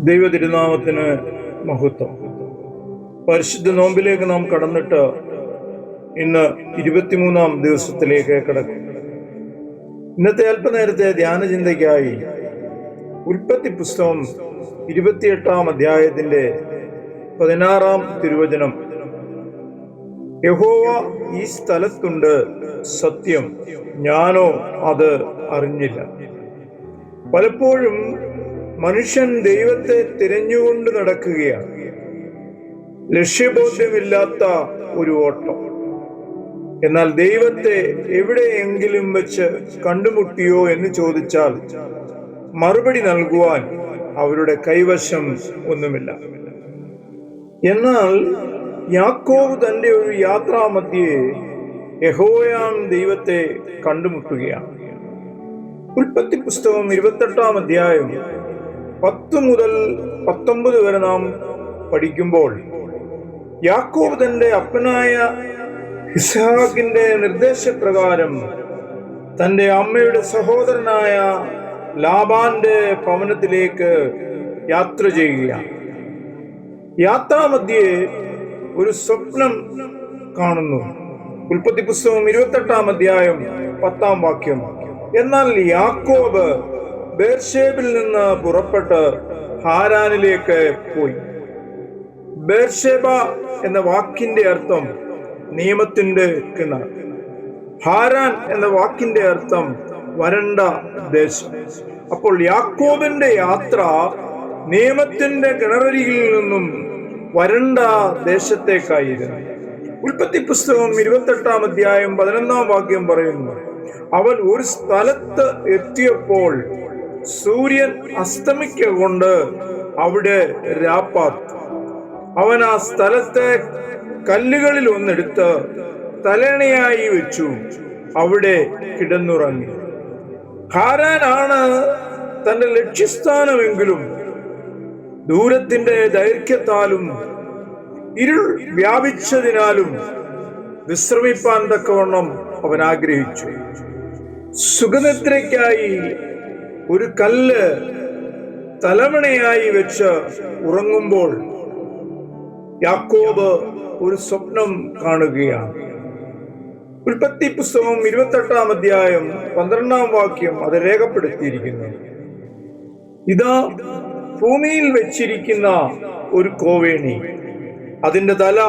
ദൈവ തിരുനാമത്തിന് മഹത്വം. പരിശുദ്ധ നോമ്പിലേക്ക് നാം കടന്നിട്ട് ഇന്ന് 23-ാം ദിവസത്തിലേക്ക് കടക്കും. ഇന്നത്തെ അല്പനേരത്തെ ധ്യാന ചിന്തയ്ക്കായി ഉൽപ്പത്തി പുസ്തകം 28-ാം അധ്യായത്തിന്റെ 16-ാം തിരുവചനം. യഹോവ ഈ സ്ഥലത്തുണ്ട്, സത്യം, ഞാനോ അത് അറിഞ്ഞില്ല. പലപ്പോഴും മനുഷ്യൻ ദൈവത്തെ തിരഞ്ഞുകൊണ്ട് നടക്കുകയാണ്. ലക്ഷ്യബോധ്യമില്ലാത്ത ഒരു ഓട്ടം. എന്നാൽ ദൈവത്തെ എവിടെയെങ്കിലും വെച്ച് കണ്ടുമുട്ടിയോ എന്ന് ചോദിച്ചാൽ മറുപടി നൽകുവാൻ അവരുടെ കൈവശം ഒന്നുമില്ല. എന്നാൽ യാക്കോബ് തന്റെ ഒരു യാത്രാമധ്യേ യഹോവയാം ദൈവത്തെ കണ്ടുമുട്ടുകയാണ്. ഉൽപ്പത്തി പുസ്തകം 28-ാം അധ്യായം 10 മുതൽ 19 വരെ നാം പഠിക്കുമ്പോൾ യാക്കോബ് തന്റെ അപ്പനായ ഇസ്ഹാക്കിന്റെ നിർദ്ദേശപ്രകാരം തന്റെ അമ്മയുടെ സഹോദരനായ ലാബാന്റെ ഭവനത്തിലേക്ക് യാത്ര ചെയ്യുകയാണ്. യാത്രാമധ്യേ ഒരു സ്വപ്നം കാണുന്നു. ഉൽപ്പത്തി പുസ്തകം 28-ാം അധ്യായം 10-ാം വാക്യം. എന്നാൽ യാക്കോബ് ബേർഷേബിൽ നിന്ന് പുറപ്പെട്ട് ഹാരാനിലേക്ക് പോയി. ബേർഷേബ എന്ന വാക്കിന്റെ അർത്ഥം നിയമത്തിന്റെ കിണർ. ഹാരാൻ എന്ന വാക്കിന്റെ അർത്ഥം വരണ്ട ദേശം. അപ്പോൾ യാക്കോബിന്റെ യാത്ര നിയമത്തിന്റെ കിണറരികിൽ നിന്നും വരണ്ട ദേശത്തേക്കായിരുന്നു. ഉൽപ്പത്തി പുസ്തകം 28-ാം അധ്യായം 11-ാം വാക്യം പറയുന്നു, അവൻ ഒരു സ്ഥലത്ത് എത്തിയപ്പോൾ സൂര്യൻ അസ്തമിക്കൊണ്ട് അവിടെ രാപ്പാർത്തു. അവൻ ആ സ്ഥലത്തെ കല്ലുകളിൽ ഒന്നെടുത്ത് തലയണയായി വെച്ചു, അവിടെ കിടന്നുറങ്ങി. ഹാരാനാണ് തന്റെ ലക്ഷ്യസ്ഥാനമെങ്കിലും ദൂരത്തിന്റെ ദൈർഘ്യത്താലും ഇരുൾ വ്യാപിച്ചതിനാലും വിശ്രമിപ്പാൻ തക്കവണ്ണം അവൻ ആഗ്രഹിച്ചു. സുഖനിദ്രയ്ക്കായി ഒരു കല്ല് തലമണയായി വെച്ച് ഉറങ്ങുമ്പോൾ യാക്കോബ് ഒരു സ്വപ്നം കാണുകയാണ്. ഉൽപ്പത്തി പുസ്തകം 28-ാം അധ്യായം 12-ാം വാക്യം അത് രേഖപ്പെടുത്തിയിരിക്കുന്നു. ഇതാ ഭൂമിയിൽ വെച്ചിരിക്കുന്ന ഒരു കോവേണി, അതിന്റെ തല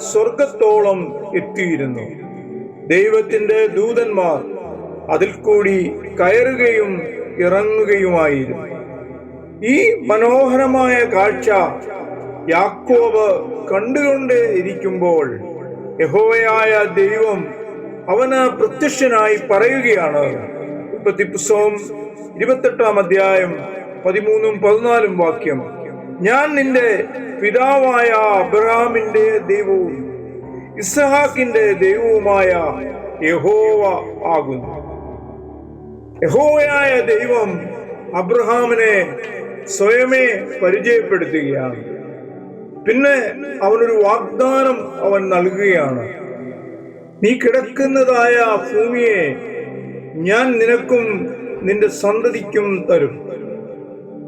സ്വർഗത്തോളം എത്തിയിരുന്നു. ദൈവത്തിന്റെ ദൂതന്മാർ അതിൽ കൂടി കയറുകയും ഇറങ്ങുകയുമായിരുന്നു. ഈ മനോഹരമായ കാഴ്ച യാക്കോബ് കണ്ടുകൊണ്ടേ ഇരിക്കുമ്പോൾ യഹോവയായ ദൈവം അവന് പ്രത്യക്ഷനായി പറയുകയാണ്. ഉൽപ്പത്തി പുസ്തകം 28-ാം അധ്യായം 13-ഉം 14-ഉം വാക്യം. ഞാൻ നിന്റെ പിതാവായ അബ്രഹാമിന്റെ ദൈവവും ഇസ്ഹാക്കിന്റെ ദൈവവുമായ യഹോവ ആകുന്നു. യഹോവയായ ദൈവം അബ്രഹാമിനെ സ്വയമേ പരിചയപ്പെടുത്തുകയാണ്. പിന്നെ അവനൊരു വാഗ്ദാനം അവൻ നൽകുകയാണ്. നീ കിടക്കുന്നതായ ഭൂമിയെ ഞാൻ നിനക്കും നിന്റെ സന്തതിക്കും തരും.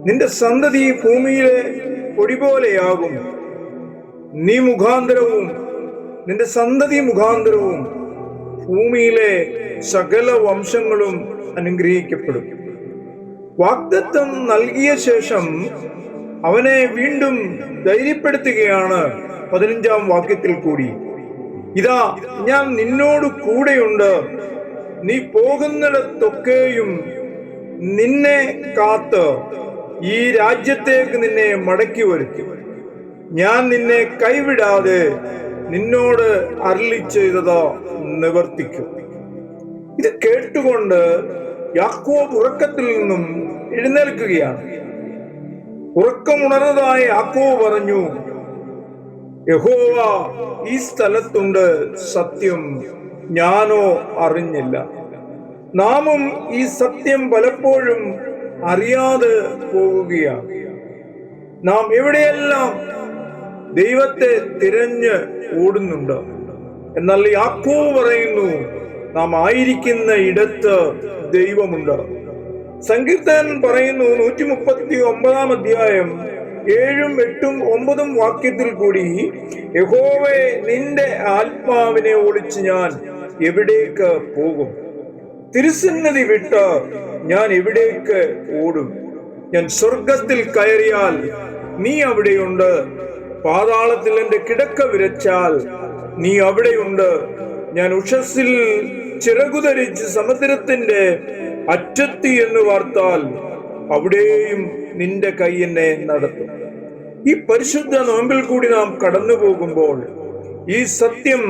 നിന്റെ സന്തതി ഭൂമിയിലെ പൊടി പോലെയാകും. നീ മുഖാന്തരവും നിന്റെ സന്തതി മുഖാന്തരവും ഭൂമിയിലെ സകല വംശങ്ങളും അനുഗ്രഹിക്കപ്പെടും. വാഗ്ദത്തം നൽകിയ ശേഷം അവനെ വീണ്ടും ധൈര്യപ്പെടുത്തുകയാണ് 15-ാം വാക്യത്തിൽ കൂടി. ഇതാ ഞാൻ നിന്നോട് കൂടെയുണ്ട്, നീ പോകുന്നിടത്തൊക്കെയും നിന്നെ കാത്ത് ഈ രാജ്യത്തേക്ക് നിന്നെ മടക്കി വരുത്തും. ഞാൻ നിന്നെ കൈവിടാതെ നിന്നോട് അരുളി ചെയ്തത് നിവർത്തിക്കും. ഇത് കേട്ടുകൊണ്ട് യാക്കോബ് ഉറക്കത്തിൽ നിന്നും എഴുന്നേൽക്കുകയാണ്. ഉറക്കമുണർന്നതായ യാക്കോബ് പറഞ്ഞു, യഹോവ ഈ സ്ഥലത്തുണ്ട്, സത്യം, ഞാനോ അറിഞ്ഞില്ല. നാമും ഈ സത്യം പലപ്പോഴും അറിയാതെ പോകുകയാണ്. നാം എവിടെയെല്ലാം ദൈവത്തെ തിരഞ്ഞ് ഓടുന്നുണ്ട്. എന്നാൽ യാക്കോബ് പറയുന്നു, നാം ആയിരിക്കുന്ന ഇടത്ത് ദൈവമുണ്ട്. സങ്കീർത്തകൻ പറയുന്നു 139-ാം അധ്യായം 7, 8, 9 വാക്യത്തിൽ കൂടി യഹോവേ, നിന്റെ ആത്മാവിനെ ഒളിച്ച് ഞാൻ എവിടേക്ക് പോകും? തിരുസന്നിധി വിട്ട് ഞാൻ എവിടേക്ക് ഓടും? ഞാൻ സ്വർഗത്തിൽ കയറിയാൽ നീ അവിടെയുണ്ട്, പാതാളത്തിൽ എന്റെ കിടക്ക വിരച്ചാൽ നീ അവിടെയുണ്ട്. ഞാൻ ഉഷസ്സിൽ ചിറകുധരിച്ച് സമുദ്രത്തിന്റെ അറ്റത്തി എന്ന് വാർത്താൽ അവിടെയും നിന്റെ കൈ എന്നെ നടത്തും. ഈ പരിശുദ്ധ നോമ്പിൽ കൂടി നാം കടന്നു പോകുമ്പോൾ ഈ സത്യം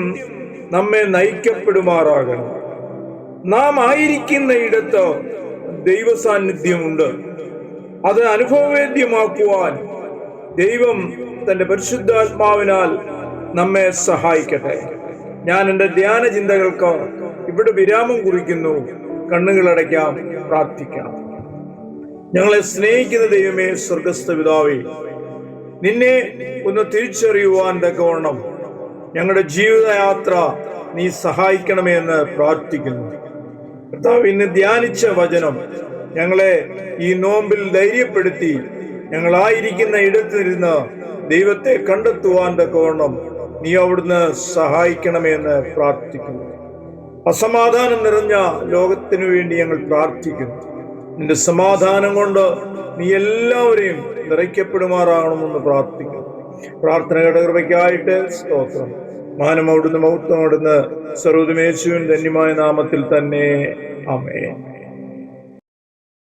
നമ്മെ നയിക്കപ്പെടുമാറാകണം. നാം ആയിരിക്കുന്ന ഇടത്ത് ദൈവ സാന്നിധ്യമുണ്ട്. അത് അനുഭവവേദ്യമാക്കുവാൻ ദൈവം തന്റെ പരിശുദ്ധാത്മാവിനാൽ നമ്മെ സഹായിക്കട്ടെ. ഞാൻ എൻ്റെ ധ്യാന ചിന്തകൾക്ക് ഇവിടെ വിരാമം കുറിക്കുന്നു. കണ്ണുകളടയ്ക്കാം, പ്രാർത്ഥിക്കാം. ഞങ്ങളെ സ്നേഹിക്കുന്ന ദൈവമേ, സ്വർഗസ്ഥ പിതാവേ, നിന്നെ ഒന്ന് തിരിച്ചറിയുവാൻ തക്കവണ്ണം ഞങ്ങളുടെ ജീവിതയാത്ര നീ സഹായിക്കണമേ എന്ന് പ്രാർത്ഥിക്കുന്നു. കർത്താവ്, ഇന്ന് ധ്യാനിച്ച വചനം ഞങ്ങളെ ഈ നോമ്പിൽ ധൈര്യപ്പെടുത്തി ഞങ്ങളായിരിക്കുന്ന ഇടത്തിരുന്ന് ദൈവത്തെ കണ്ടെത്തുവാൻ തക്കവണ്ണം നീ അവിടുന്ന് സഹായിക്കണമേ എന്ന് പ്രാർത്ഥിക്കുന്നു. അസമാധാനം നിറഞ്ഞ ലോകത്തിനു വേണ്ടി ഞങ്ങൾ പ്രാർത്ഥിക്കുന്നു. നിന്റെ സമാധാനം കൊണ്ട് നീ എല്ലാവരെയും നിറയ്ക്കപ്പെടുമാറാകണമെന്ന് പ്രാർത്ഥിക്കുന്നു. പ്രാർത്ഥനയുടെ കൃപയ്ക്കായിട്ട് സ്തോത്രം. മാനം അവിടുന്ന്, മഹത്വം അവിടുന്ന്, സർവ്വതും യേശുവിൻ ധന്യമായ നാമത്തിൽ തന്നെ. ആമേൻ.